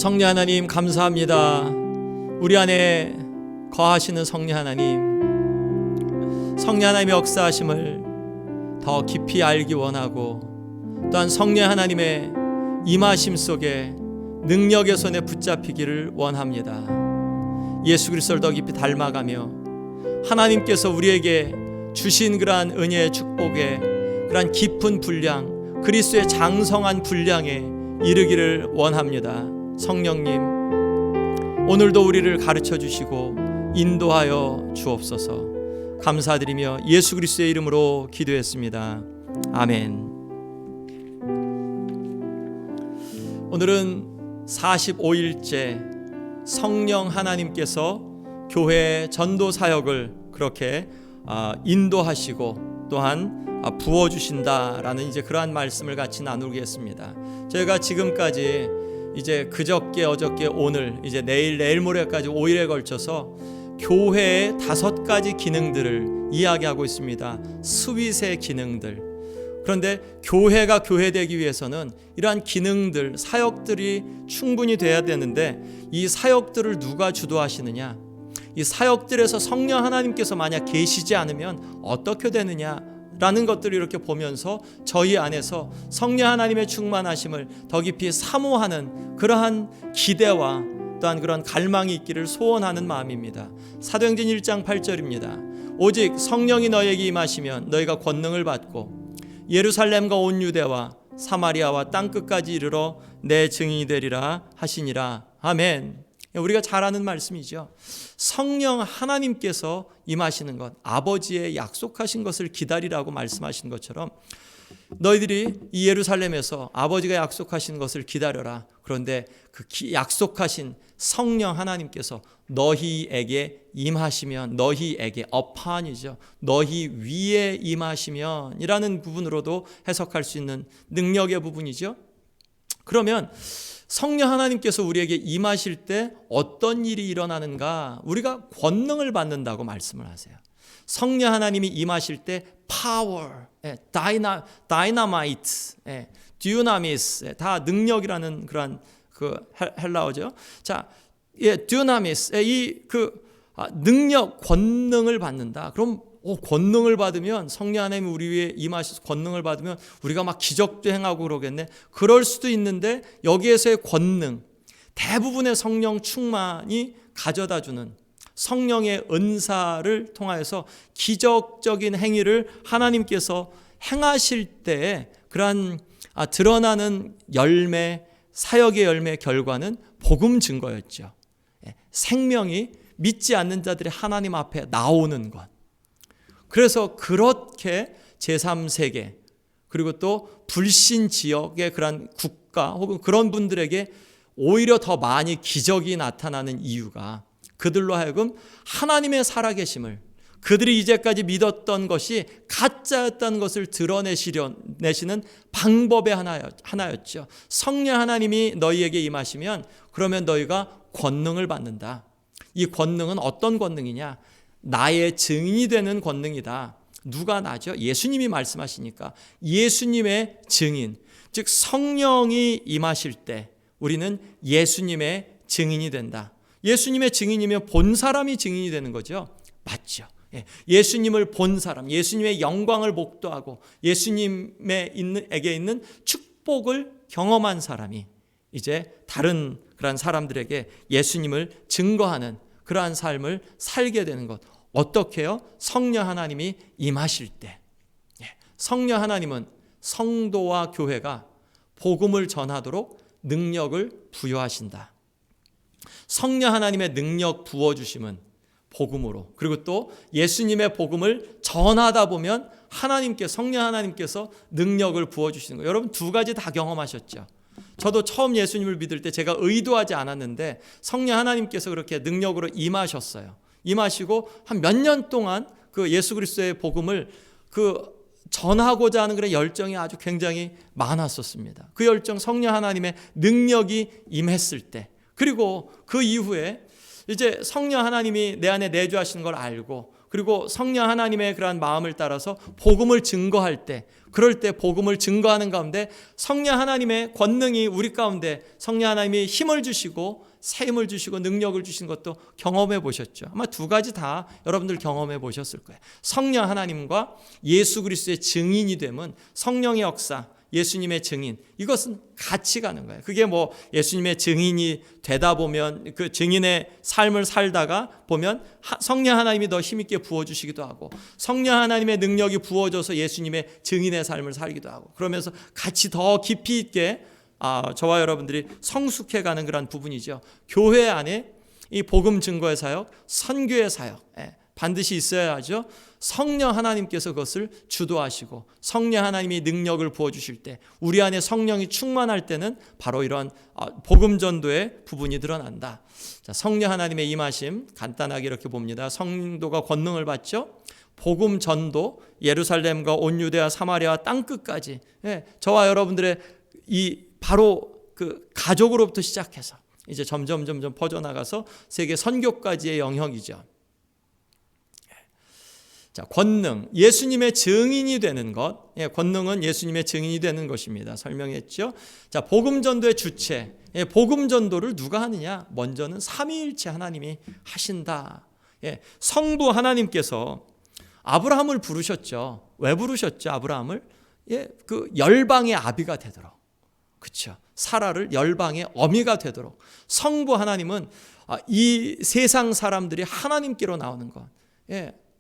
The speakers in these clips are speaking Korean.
성령 하나님 감사합니다. 우리 안에 거하시는 성령 하나님, 성령 하나님의 역사하심을 더 깊이 알기 원하고, 또한 성령 하나님의 임하심 속에 능력의 손에 붙잡히기를 원합니다. 예수 그리스도를 더 깊이 닮아가며 하나님께서 우리에게 주신 그러한 은혜의 축복에, 그러한 깊은 분량, 그리스도의 장성한 분량에 이르기를 원합니다. 성령님, 오늘도 우리를 가르쳐 주시고 인도하여 주옵소서. 감사드리며 예수 그리스도의 이름으로 기도했습니다. 아멘. 오늘은 45일째 성령 하나님께서 교회의 전도 사역을 그렇게 인도하시고 또한 부어주신다라는 이제 그러한 말씀을 같이 나누겠습니다. 저희가 지금까지 이제 그저께, 어저께, 오늘, 이제 내일 모레까지 5일에 걸쳐서 교회의 5가지 기능들을 이야기하고 있습니다. 스윗의 기능들. 그런데 교회가 교회되기 위해서는 이러한 기능들, 사역들이 충분히 돼야 되는데, 이 사역들을 누가 주도하시느냐, 이 사역들에서 성령 하나님께서 만약 계시지 않으면 어떻게 되느냐 라는 것들을 이렇게 보면서 저희 안에서 성령 하나님의 충만하심을 더 깊이 사모하는 그러한 기대와 또한 그런 갈망이 있기를 소원하는 마음입니다. 사도행전 1장 8절입니다. 오직 성령이 너에게 임하시면 너희가 권능을 받고 예루살렘과 온 유대와 사마리아와 땅끝까지 이르러 내 증인이 되리라 하시니라. 아멘. 우리가 잘 아는 말씀이죠. 성령 하나님께서 임하시는 것, 아버지의 약속하신 것을 기다리라고 말씀하신 것처럼 너희들이 이 예루살렘에서 아버지가 약속하신 것을 기다려라. 그런데 그 약속하신 성령 하나님께서 너희에게 임하시면, 너희에게 upon이죠. 너희 위에 임하시면 이라는 부분으로도 해석할 수 있는 능력의 부분이죠. 그러면 성령 하나님께서 우리에게 임하실 때 어떤 일이 일어나는가? 우리가 권능을 받는다고 말씀을 하세요. 성령 하나님이 임하실 때 power, dynamite, dunamis, 다 능력이라는 그런 그 헬라어죠. 자, dunamis, 능력, 권능을 받는다. 그럼 권능을 받으면, 성령 하나님이 우리 위에 임하셔서 권능을 받으면 우리가 막 기적도 행하고 그러겠네. 그럴 수도 있는데, 여기에서의 권능, 대부분의 성령 충만이 가져다주는 성령의 은사를 통하여서 기적적인 행위를 하나님께서 행하실 때 그러한 드러나는 열매, 사역의 열매 결과는 복음 증거였죠. 생명이 믿지 않는 자들이 하나님 앞에 나오는 것. 그래서 그렇게 제3세계, 그리고 또 불신 지역의 그런 국가 혹은 그런 분들에게 오히려 더 많이 기적이 나타나는 이유가, 그들로 하여금 하나님의 살아계심을, 그들이 이제까지 믿었던 것이 가짜였다는 것을 드러내시는 방법의 하나였죠. 성령 하나님이 너희에게 임하시면 그러면 너희가 권능을 받는다. 이 권능은 어떤 권능이냐? 나의 증인이 되는 권능이다. 누가 나죠? 예수님이 말씀하시니까 예수님의 증인, 즉 성령이 임하실 때 우리는 예수님의 증인이 된다. 예수님의 증인이면 본 사람이 증인이 되는 거죠. 맞죠? 예수님을 본 사람, 예수님의 영광을 목도하고 예수님에게 있는 축복을 경험한 사람이 이제 다른 그런 사람들에게 예수님을 증거하는 그러한 삶을 살게 되는 것. 어떻게요? 성령 하나님이 임하실 때. 성령 하나님은 성도와 교회가 복음을 전하도록 능력을 부여하신다. 성령 하나님의 능력 부어주심은 복음으로, 그리고 또 예수님의 복음을 전하다 보면 성령 하나님께서 능력을 부어주시는 거예요. 여러분 2가지 다 경험하셨죠? 저도 처음 예수님을 믿을 때 제가 의도하지 않았는데 성령 하나님께서 그렇게 능력으로 임하셨어요. 임하시고 한 몇 년 동안 그 예수 그리스도의 복음을 전하고자 하는 그런 열정이 아주 굉장히 많았었습니다. 그 열정, 성령 하나님의 능력이 임했을 때, 그리고 그 이후에 이제 성령 하나님이 내 안에 내주하시는 걸 알고 그리고 성령 하나님의 그러한 마음을 따라서 복음을 증거할 때, 그럴 때 복음을 증거하는 가운데 성령 하나님의 권능이 우리 가운데, 성령 하나님이 힘을 주시고 새 힘을 주시고 능력을 주신 것도 경험해 보셨죠. 아마 두 가지 다 여러분들 경험해 보셨을 거예요. 성령 하나님과 예수 그리스도의 증인이 되면 성령의 역사, 예수님의 증인, 이것은 같이 가는 거예요. 그게 뭐 예수님의 증인이 되다 보면, 그 증인의 삶을 살다가 보면 성령 하나님이 더 힘있게 부어주시기도 하고, 성령 하나님의 능력이 부어져서 예수님의 증인의 삶을 살기도 하고, 그러면서 같이 더 깊이 있게 저와 여러분들이 성숙해가는 그런 부분이죠. 교회 안에 이 복음 증거의 사역, 선교의 사역 반드시 있어야 하죠. 성령 하나님께서 그것을 주도하시고 성령 하나님이 능력을 부어주실 때, 우리 안에 성령이 충만할 때는 바로 이런 복음 전도의 부분이 드러난다. 자, 성령 하나님의 임하심 간단하게 이렇게 봅니다. 성도가 권능을 받죠. 복음 전도, 예루살렘과 온 유대와 사마리아 땅끝까지, 저와 여러분들의 이 바로 그 가족으로부터 시작해서 이제 점점 퍼져나가서 세계 선교까지의 영역이죠. 자, 권능, 예수님의 증인이 되는 것. 권능은 예수님의 증인이 되는 것입니다. 설명했죠. 자, 복음 전도의 주체. 복음 전도를 누가 하느냐? 먼저는 삼위일체 하나님이 하신다. 성부 하나님께서 아브라함을 부르셨죠. 왜 부르셨죠? 아브라함을 그 열방의 아비가 되도록, 그렇죠. 사라를 열방의 어미가 되도록. 성부 하나님은 이 세상 사람들이 하나님께로 나오는 것.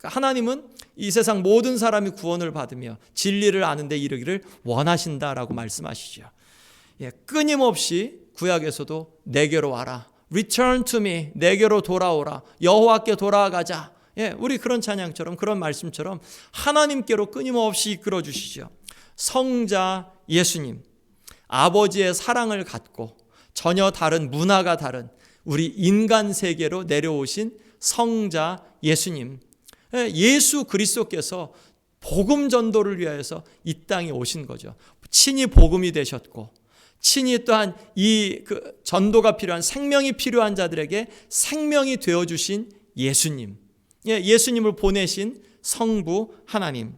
하나님은 이 세상 모든 사람이 구원을 받으며 진리를 아는 데 이르기를 원하신다라고 말씀하시죠. 끊임없이 구약에서도 내게로 와라, Return to me, 내게로 돌아오라, 여호와께 돌아가자. 우리 그런 찬양처럼, 그런 말씀처럼 하나님께로 끊임없이 이끌어 주시죠. 성자 예수님, 아버지의 사랑을 갖고 전혀 다른, 문화가 다른 우리 인간 세계로 내려오신 성자 예수님, 예수 그리스도께서 복음 전도를 위하여서 이 땅에 오신 거죠. 친히 복음이 되셨고, 친히 또한 이 전도가 필요한, 생명이 필요한 자들에게 생명이 되어주신 예수님, 예수님을 보내신 성부 하나님,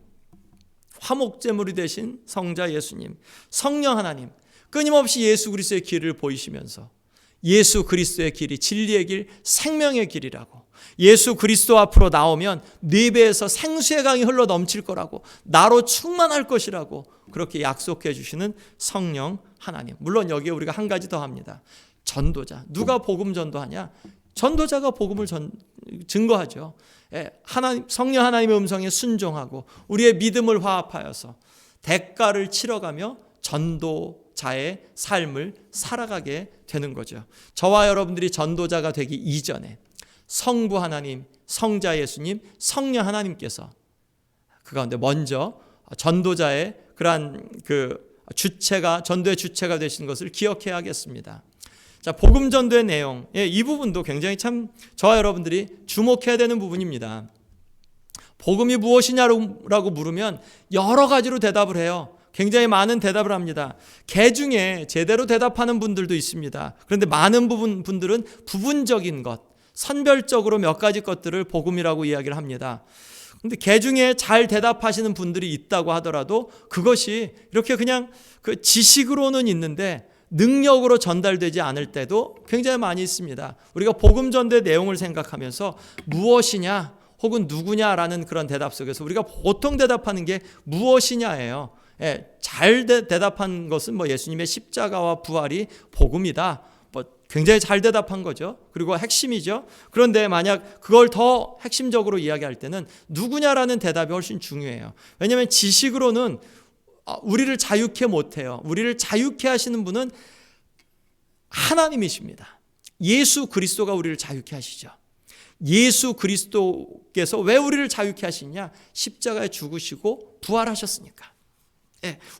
화목제물이 되신 성자 예수님, 성령 하나님, 끊임없이 예수 그리스도의 길을 보이시면서 예수 그리스도의 길이 진리의 길, 생명의 길이라고, 예수 그리스도 앞으로 나오면 네 배에서 생수의 강이 흘러 넘칠 거라고, 나로 충만할 것이라고 그렇게 약속해 주시는 성령 하나님. 물론 여기에 우리가 한 가지 더 합니다. 전도자. 누가 복음 전도하냐? 전도자가 복음을 증거하죠. 하나님, 성령 하나님의 음성에 순종하고 우리의 믿음을 화합하여서 대가를 치러가며 전도자의 삶을 살아가게 되는 거죠. 저와 여러분들이 전도자가 되기 이전에 성부 하나님, 성자 예수님, 성령 하나님께서 그 가운데 먼저 전도자의 그러한 주체가, 전도의 주체가 되시는 것을 기억해야 하겠습니다. 자, 복음 전도의 내용, 이 부분도 굉장히 참 저와 여러분들이 주목해야 되는 부분입니다. 복음이 무엇이냐라고 물으면 여러 가지로 대답을 해요. 굉장히 많은 대답을 합니다. 개 중에 제대로 대답하는 분들도 있습니다. 그런데 많은 분들은 부분적인 것, 선별적으로 몇 가지 것들을 복음이라고 이야기를 합니다. 그런데 개 중에 잘 대답하시는 분들이 있다고 하더라도 그것이 이렇게 그냥 그 지식으로는 있는데 능력으로 전달되지 않을 때도 굉장히 많이 있습니다. 우리가 복음 전도의 내용을 생각하면서 무엇이냐 혹은 누구냐라는 그런 대답 속에서 우리가 보통 대답하는 게 무엇이냐예요. 잘 대답한 것은 예수님의 십자가와 부활이 복음이다. 굉장히 잘 대답한 거죠. 그리고 핵심이죠. 그런데 만약 그걸 더 핵심적으로 이야기할 때는 누구냐라는 대답이 훨씬 중요해요. 왜냐하면 지식으로는 우리를 자유케 못해요. 우리를 자유케 하시는 분은 하나님이십니다. 예수 그리스도가 우리를 자유케 하시죠. 예수 그리스도께서 왜 우리를 자유케 하시냐? 십자가에 죽으시고 부활하셨으니까.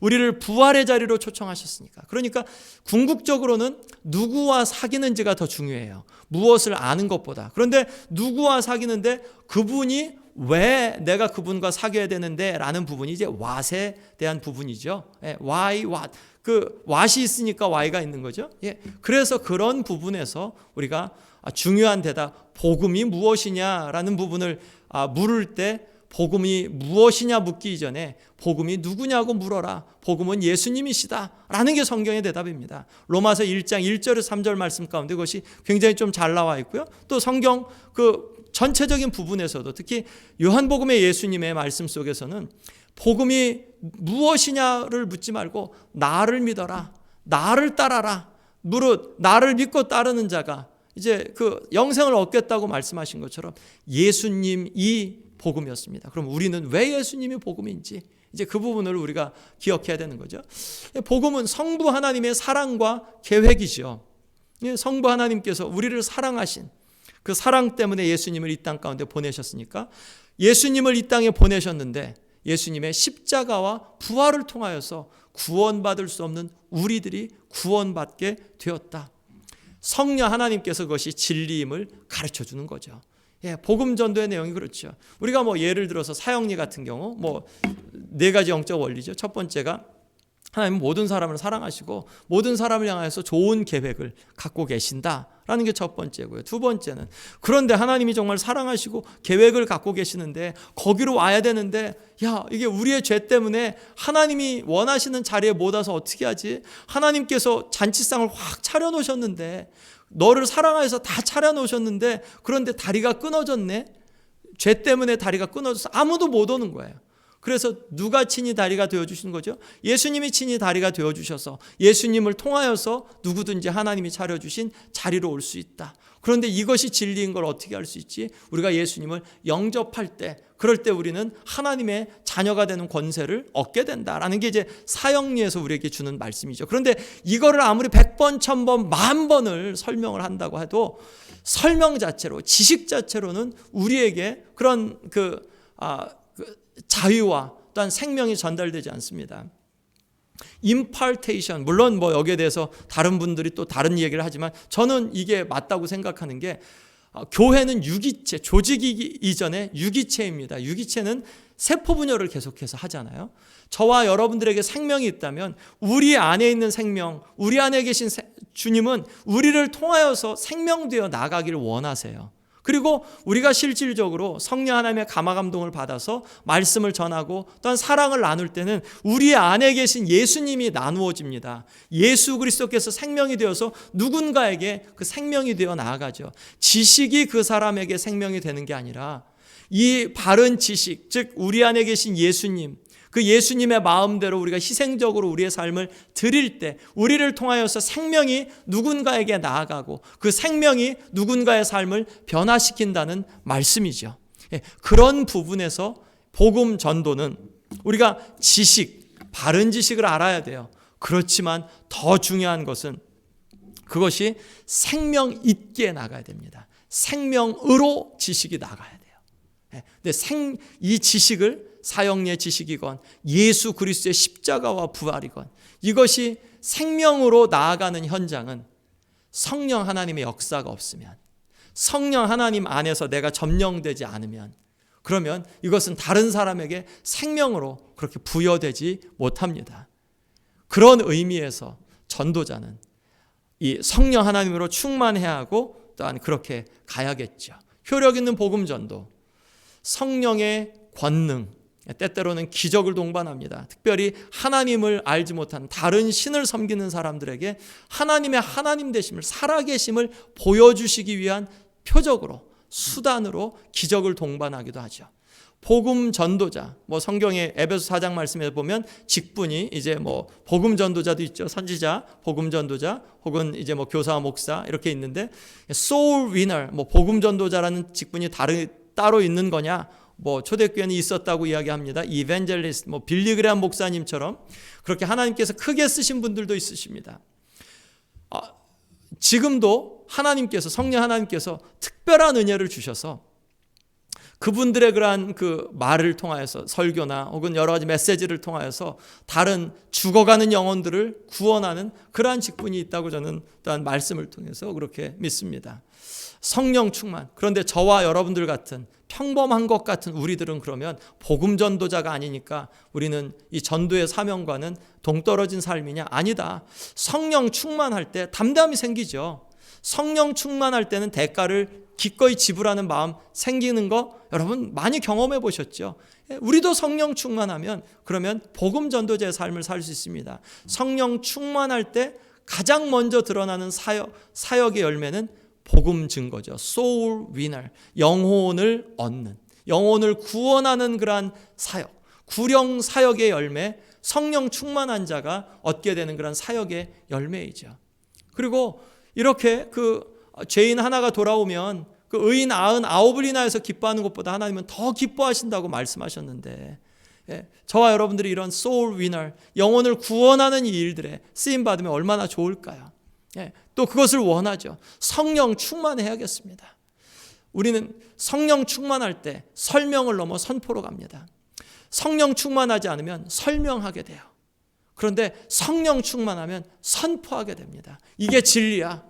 우리를 부활의 자리로 초청하셨으니까. 그러니까 궁극적으로는 누구와 사귀는지가 더 중요해요. 무엇을 아는 것보다. 그런데 누구와 사귀는데 그분이 왜 내가 그분과 사귀어야 되는데 라는 부분이 이제 what에 대한 부분이죠. Why, what. 그 what이 있으니까 why가 있는 거죠. 예. 그래서 그런 부분에서 우리가 중요한 대답, 복음이 무엇이냐라는 부분을 물을 때 복음이 무엇이냐 묻기 이전에 복음이 누구냐고 물어라. 복음은 예수님이시다 라는 게 성경의 대답입니다. 로마서 1장 1절에서 3절 말씀 가운데 그것이 굉장히 좀 잘 나와 있고요. 또 성경 그 전체적인 부분에서도 특히 요한복음의 예수님의 말씀 속에서는 복음이 무엇이냐를 묻지 말고 나를 믿어라, 나를 따라라. 무릇 나를 믿고 따르는 자가 이제 그 영생을 얻겠다고 말씀하신 것처럼 예수님이 복음이었습니다. 그럼 우리는 왜 예수님이 복음인지 이제 그 부분을 우리가 기억해야 되는 거죠. 복음은 성부 하나님의 사랑과 계획이죠. 성부 하나님께서 우리를 사랑하신 그 사랑 때문에 예수님을 이 땅 가운데 보내셨으니까 예수님을 이 땅에 보내셨는데 예수님의 십자가와 부활을 통하여서 구원받을 수 없는 우리들이 구원받게 되었다. 성령 하나님께서 그것이 진리임을 가르쳐 주는 거죠. 예, 복음 전도의 내용이 그렇죠. 우리가 뭐 예를 들어서 사형리 같은 경우 뭐 4가지 영적 원리죠. 첫 번째가 하나님은 모든 사람을 사랑하시고 모든 사람을 향해서 좋은 계획을 갖고 계신다라는 게 첫 번째고요. 두 번째는 그런데 하나님이 정말 사랑하시고 계획을 갖고 계시는데 거기로 와야 되는데 야 이게 우리의 죄 때문에 하나님이 원하시는 자리에 못 와서 어떻게 하지? 하나님께서 잔치상을 확 차려놓으셨는데 너를 사랑해서 다 차려놓으셨는데 그런데 다리가 끊어졌네. 죄 때문에 다리가 끊어져서 아무도 못 오는 거예요. 그래서 누가 친히 다리가 되어주신 거죠? 예수님이 친히 다리가 되어주셔서 예수님을 통하여서 누구든지 하나님이 차려주신 자리로 올 수 있다. 그런데 이것이 진리인 걸 어떻게 알 수 있지? 우리가 예수님을 영접할 때 그럴 때 우리는 하나님의 자녀가 되는 권세를 얻게 된다라는 게 이제 사형리에서 우리에게 주는 말씀이죠. 그런데 이거를 아무리 100번, 1000번, 10,000번을 설명을 한다고 해도 설명 자체로 지식 자체로는 우리에게 그런 자유와 또한 생명이 전달되지 않습니다. impartation 물론 뭐 여기에 대해서 다른 분들이 또 다른 얘기를 하지만 저는 이게 맞다고 생각하는 게 교회는 유기체, 조직이기 이전에 유기체입니다. 유기체는 세포 분열을 계속해서 하잖아요. 저와 여러분들에게 생명이 있다면 우리 안에 있는 생명, 우리 안에 계신 주님은 우리를 통하여서 생명되어 나가기를 원하세요. 그리고 우리가 실질적으로 성령 하나님의 감화감동을 받아서 말씀을 전하고 또한 사랑을 나눌 때는 우리 안에 계신 예수님이 나누어집니다. 예수 그리스도께서 생명이 되어서 누군가에게 그 생명이 되어 나아가죠. 지식이 그 사람에게 생명이 되는 게 아니라 이 바른 지식, 즉 우리 안에 계신 예수님, 그 예수님의 마음대로 우리가 희생적으로 우리의 삶을 드릴 때 우리를 통하여서 생명이 누군가에게 나아가고 그 생명이 누군가의 삶을 변화시킨다는 말씀이죠. 그런 부분에서 복음 전도는 우리가 지식, 바른 지식을 알아야 돼요. 그렇지만 더 중요한 것은 그것이 생명 있게 나가야 됩니다. 생명으로 지식이 나가야 돼요. 근데 이 지식을 사형리의 지식이건 예수 그리스도의 십자가와 부활이건 이것이 생명으로 나아가는 현장은 성령 하나님의 역사가 없으면 성령 하나님 안에서 내가 점령되지 않으면 그러면 이것은 다른 사람에게 생명으로 그렇게 부여되지 못합니다. 그런 의미에서 전도자는 이 성령 하나님으로 충만해야 하고 또한 그렇게 가야겠죠. 효력 있는 복음 전도, 성령의 권능, 때때로는 기적을 동반합니다. 특별히 하나님을 알지 못한 다른 신을 섬기는 사람들에게 하나님의 하나님 되심을, 살아계심을 보여주시기 위한 표적으로, 수단으로 기적을 동반하기도 하죠. 복음 전도자, 뭐 성경의 에베소 4장 말씀에 보면 직분이 이제 뭐 복음 전도자도 있죠. 선지자, 복음 전도자, 혹은 이제 뭐 교사, 목사 이렇게 있는데 soul winner, 뭐 복음 전도자라는 직분이 따로 있는 거냐? 뭐 초대교회는 있었다고 이야기합니다. 이벤젤리스트, 뭐 빌리그레함 목사님처럼 그렇게 하나님께서 크게 쓰신 분들도 있으십니다. 지금도 하나님께서 성령 하나님께서 특별한 은혜를 주셔서 그분들의 그러한 그 말을 통하여서 설교나 혹은 여러 가지 메시지를 통하여서 다른 죽어가는 영혼들을 구원하는 그러한 직분이 있다고 저는 또한 말씀을 통해서 그렇게 믿습니다. 성령 충만. 그런데 저와 여러분들 같은 평범한 것 같은 우리들은 그러면 복음 전도자가 아니니까 우리는 이 전도의 사명과는 동떨어진 삶이냐? 아니다. 성령 충만할 때 담대함이 생기죠. 성령 충만할 때는 대가를 기꺼이 지불하는 마음 생기는 거 여러분 많이 경험해 보셨죠? 우리도 성령 충만하면 그러면 복음 전도자의 삶을 살 수 있습니다. 성령 충만할 때 가장 먼저 드러나는 사역의 열매는 복음 증거죠. soul winner, 영혼을 얻는, 영혼을 구원하는 그러한 사역, 구령 사역의 열매, 성령 충만한 자가 얻게 되는 그런 사역의 열매이죠. 그리고 이렇게 그 죄인 하나가 돌아오면 그 의인 99을 인하여서 기뻐하는 것보다 하나님은 더 기뻐하신다고 말씀하셨는데, 저와 여러분들이 이런 soul winner, 영혼을 구원하는 이 일들에 쓰임 받으면 얼마나 좋을까요? 또 그것을 원하죠. 성령 충만해야겠습니다. 우리는 성령 충만할 때 설명을 넘어 선포로 갑니다. 성령 충만하지 않으면 설명하게 돼요. 그런데 성령 충만하면 선포하게 됩니다. 이게 진리야.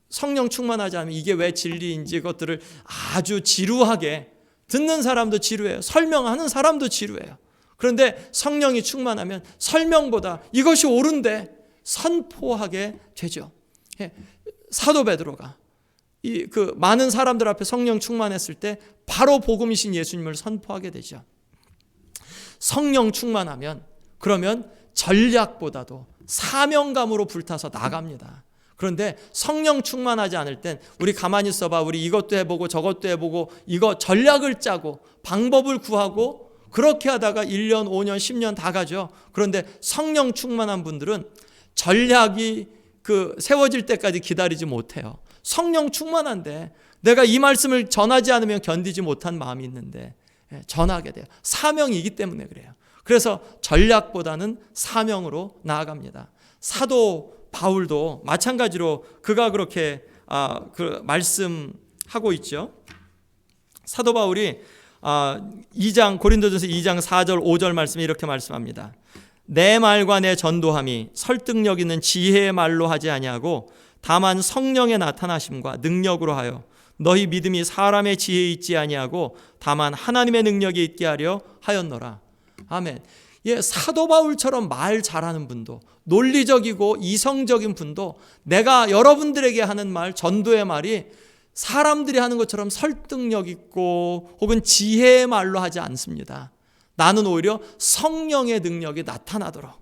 성령 충만하지 않으면 이게 왜 진리인지 그것들을 아주 지루하게, 듣는 사람도 지루해요. 설명하는 사람도 지루해요. 그런데 성령이 충만하면 설명보다 이것이 옳은데 선포하게 되죠. 사도 베드로가 그 많은 사람들 앞에 성령 충만했을 때 바로 복음이신 예수님을 선포하게 되죠. 성령 충만하면 그러면 전략보다도 사명감으로 불타서 나갑니다. 그런데 성령 충만하지 않을 땐 우리 가만히 있어봐, 우리 이것도 해보고 저것도 해보고 이거 전략을 짜고 방법을 구하고 그렇게 하다가 1년, 5년, 10년 다 가죠. 그런데 성령 충만한 분들은 전략이 그 세워질 때까지 기다리지 못해요. 성령 충만한데 내가 이 말씀을 전하지 않으면 견디지 못한 마음이 있는데 전하게 돼요. 사명이기 때문에 그래요. 그래서 전략보다는 사명으로 나아갑니다. 사도 바울도 마찬가지로 그가 그렇게 말씀하고 있죠. 사도 바울이 고린도전서 2장 4절 5절 말씀에 이렇게 말씀합니다. 내 말과 내 전도함이 설득력 있는 지혜의 말로 하지 아니하고 다만 성령의 나타나심과 능력으로 하여 너희 믿음이 사람의 지혜에 있지 아니하고 다만 하나님의 능력에 있게 하려 하였노라. 아멘. 사도 바울처럼 말 잘하는 분도, 논리적이고 이성적인 분도 내가 여러분들에게 하는 말, 전도의 말이 사람들이 하는 것처럼 설득력 있고 혹은 지혜의 말로 하지 않습니다. 나는 오히려 성령의 능력이 나타나도록,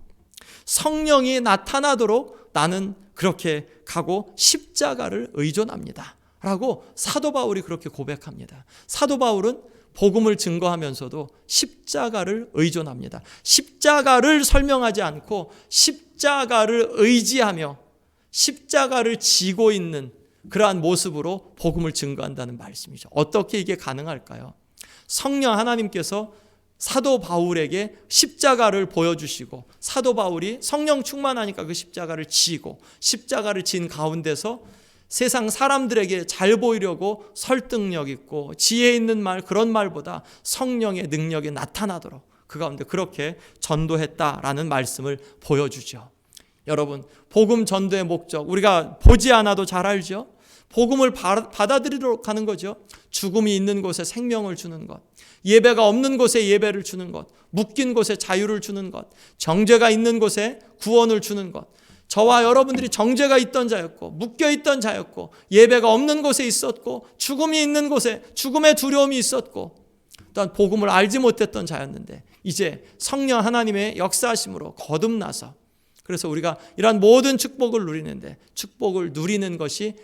성령이 나타나도록 나는 그렇게 가고 십자가를 의존합니다 라고 사도 바울이 그렇게 고백합니다. 사도 바울은 복음을 증거하면서도 십자가를 의존합니다. 십자가를 설명하지 않고 십자가를 의지하며 십자가를 지고 있는 그러한 모습으로 복음을 증거한다는 말씀이죠. 어떻게 이게 가능할까요? 성령 하나님께서 사도 바울에게 십자가를 보여주시고 사도 바울이 성령 충만하니까 그 십자가를 지고 십자가를 진 가운데서 세상 사람들에게 잘 보이려고 설득력 있고 지혜 있는 말, 그런 말보다 성령의 능력이 나타나도록 그 가운데 그렇게 전도했다라는 말씀을 보여주죠. 여러분, 복음 전도의 목적 우리가 보지 않아도 잘 알죠. 복음을 받아들이도록 하는 거죠. 죽음이 있는 곳에 생명을 주는 것, 예배가 없는 곳에 예배를 주는 것, 묶인 곳에 자유를 주는 것, 정죄가 있는 곳에 구원을 주는 것. 저와 여러분들이 정죄가 있던 자였고 묶여 있던 자였고 예배가 없는 곳에 있었고 죽음이 있는 곳에 죽음의 두려움이 있었고 또한 복음을 알지 못했던 자였는데 이제 성령 하나님의 역사하심으로 거듭나서, 그래서 우리가 이러한 모든 축복을 누리는데 축복을 누리는 것이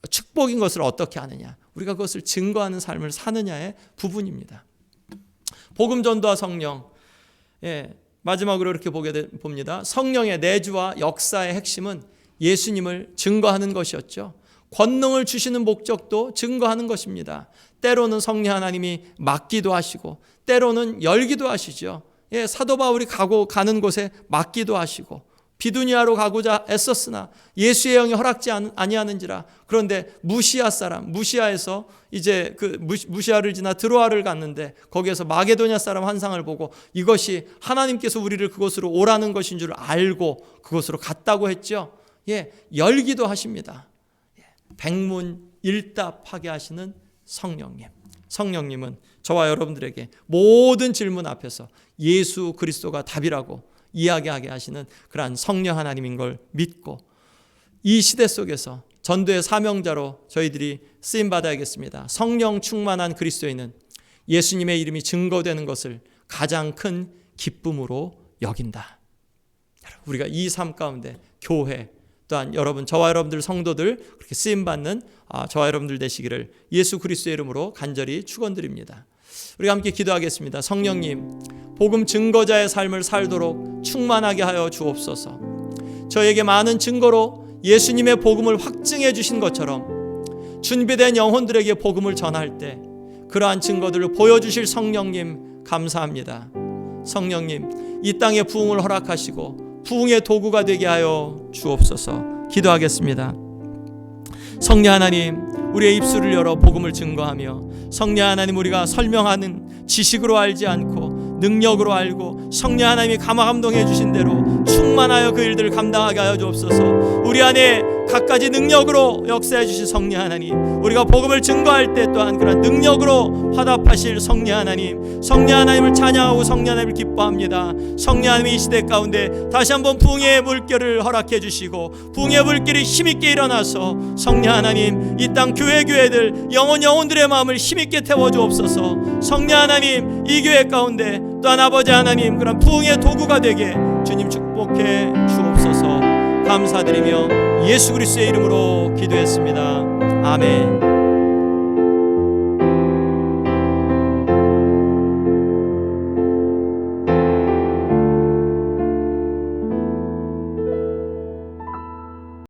축복인 것을 어떻게 하느냐, 우리가 그것을 증거하는 삶을 사느냐의 부분입니다. 복음 전도와 성령, 마지막으로 이렇게 봅니다. 성령의 내주와 역사의 핵심은 예수님을 증거하는 것이었죠. 권능을 주시는 목적도 증거하는 것입니다. 때로는 성령 하나님이 막기도 하시고 때로는 열기도 하시죠. 사도 바울이 가는 곳에 막기도 하시고 비두니아로 가고자 애썼으나 예수의 영이 허락지 아니하는지라. 그런데 무시아에서 이제 그 무시아를 지나 드로아를 갔는데 거기에서 마게도냐 사람 환상을 보고 이것이 하나님께서 우리를 그곳으로 오라는 것인 줄 알고 그곳으로 갔다고 했죠. 예, 열기도 하십니다. 백문일답하게 하시는 성령님. 성령님은 저와 여러분들에게 모든 질문 앞에서 예수 그리스도가 답이라고 이야기하게 하시는 그러한 성령 하나님인 걸 믿고 이 시대 속에서 전도의 사명자로 저희들이 쓰임받아야겠습니다. 성령 충만한 그리스도인은 예수님의 이름이 증거되는 것을 가장 큰 기쁨으로 여긴다. 우리가 이 삶 가운데 교회 또한 여러분, 저와 여러분들 성도들 그렇게 쓰임받는 저와 여러분들 되시기를 예수 그리스도의 이름으로 간절히 축원드립니다. 우리가 함께 기도하겠습니다. 성령님, 복음 증거자의 삶을 살도록 충만하게 하여 주옵소서. 저에게 많은 증거로 예수님의 복음을 확증해 주신 것처럼 준비된 영혼들에게 복음을 전할 때 그러한 증거들을 보여주실 성령님 감사합니다. 성령님, 이 땅에 부흥을 허락하시고 부흥의 도구가 되게 하여 주옵소서. 기도하겠습니다. 성령 하나님, 우리의 입술을 열어 복음을 증거하며 성령 하나님, 우리가 설명하는 지식으로 알지 않고 능력으로 알고 성령 하나님이 감화감동해 주신 대로 충만하여 그 일들을 감당하게 하여 주옵소서. 우리 안에 갖가지 능력으로 역사해 주신 성령 하나님, 우리가 복음을 증거할 때 또한 그런 능력으로 화답하실 성령 하나님, 성령 하나님을 찬양하고 성령 하나님을 기뻐합니다. 성령 하나님, 이 시대 가운데 다시 한번 부흥의 물결을 허락해 주시고 부흥의 물결이 힘있게 일어나서 성령 하나님, 이 땅 교회들 영혼들의 마음을 힘있게 태워 주옵소서. 성령 하나님, 이 교회 가운데 또한 아버지 하나님, 그런 부흥의 도구가 되게 주님 축복해 주옵소서. 감사드리며 예수 그리스도의 이름으로 기도했습니다. 아멘.